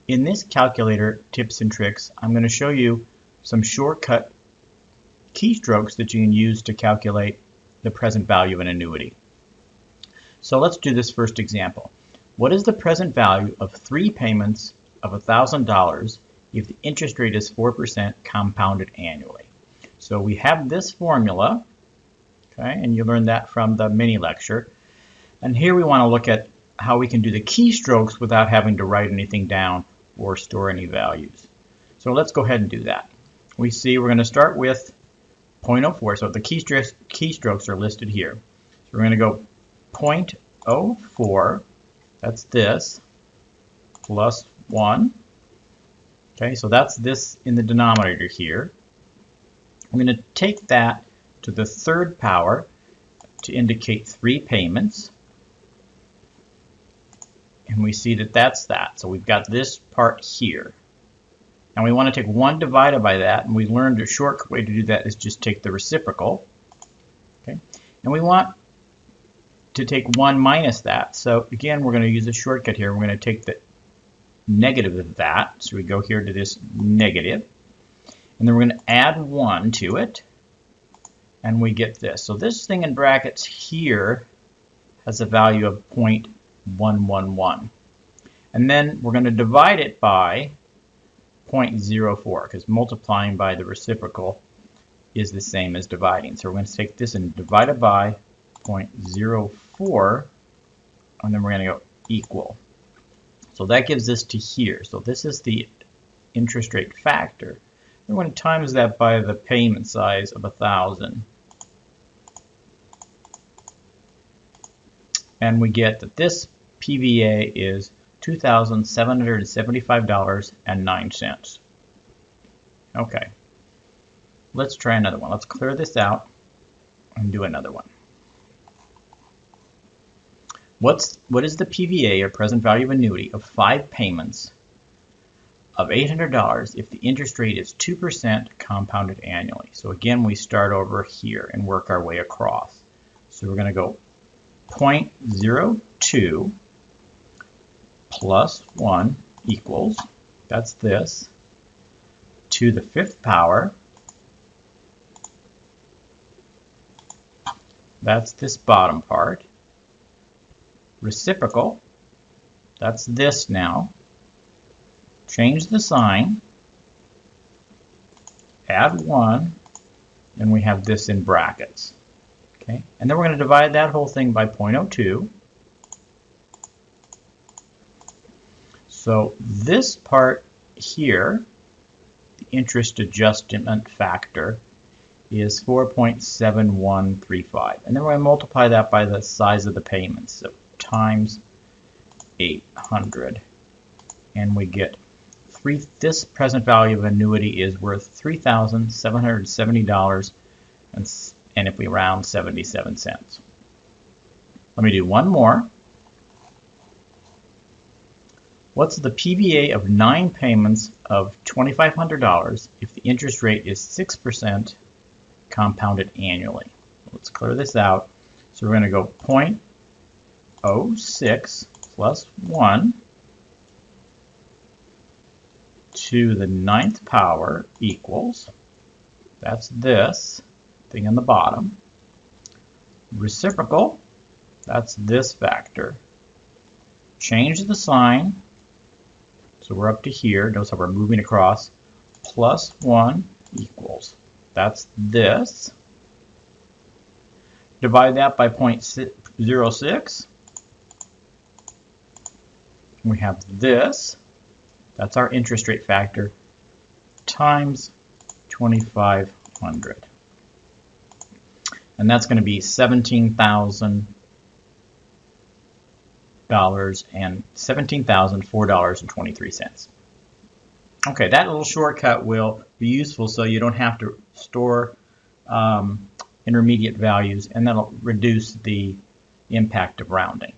In this calculator tips and tricks, I'm going to show you some shortcut keystrokes that you can use to calculate the present value of an annuity. So let's do this first example. What is the present value of 3 payments of $1,000 if the interest rate is 4% compounded annually? So we have this formula, okay, and you learned that from the mini lecture. And here we want to look at how we can do the keystrokes without having to write anything down or store any values. So let's go ahead and do that. We see we're going to start with 0.04. So the keystrokes are listed here. So we're going to go 0.04, that's this, plus 1. Okay, so that's this in the denominator here. I'm going to take that to the third power to indicate 3 payments. And we see that that's that. So we've got this part here. And we want to take 1 divided by that, and we learned a short way to do that is just take the reciprocal. Okay? And we want to take 1 minus that. So again, we're going to use a shortcut here. We're going to take the negative of that. So we go here to this negative. And then we're going to add 1 to it. And we get this. So this thing in brackets here has a value of 0.111. And then we're going to divide it by 0.04, because multiplying by the reciprocal is the same as dividing. So we're going to take this and divide it by 0.04, and then we're going to go equal. So that gives this to here. So this is the interest rate factor. We're going to times that by the payment size of 1,000. And we get that this PVA is $2,775.09. Okay, let's try another one. Let's clear this out and do another one. What is the PVA, or present value of annuity, of 5 payments of $800 if the interest rate is 2% compounded annually? So again, we start over here and work our way across. So we're going to go 0.02 plus 1 equals, that's this, to the 5th power, that's this bottom part, reciprocal, that's this now, change the sign, add 1, and we have this in brackets. Okay, and then we're going to divide that whole thing by 0.02. So this part here, the interest adjustment factor, is 4.7135. And then we're going to multiply that by the size of the payments. So times 800. And we get this present value of annuity is worth $3,770, and if we round, 77 cents. Let me do one more. What's the PVA of 9 payments of $2,500 if the interest rate is 6% compounded annually? Let's clear this out. So we're going to go 0.06 plus 1 to the 9th power equals, that's this thing in the bottom, reciprocal, that's this factor, change the sign, so we're up to here, notice how we're moving across, plus 1 equals, that's this, divide that by 0.06, we have this, that's our interest rate factor, times 2,500. And that's going to be $17,000 and $17,004.23. Okay, that little shortcut will be useful so you don't have to store intermediate values, and that'll reduce the impact of rounding.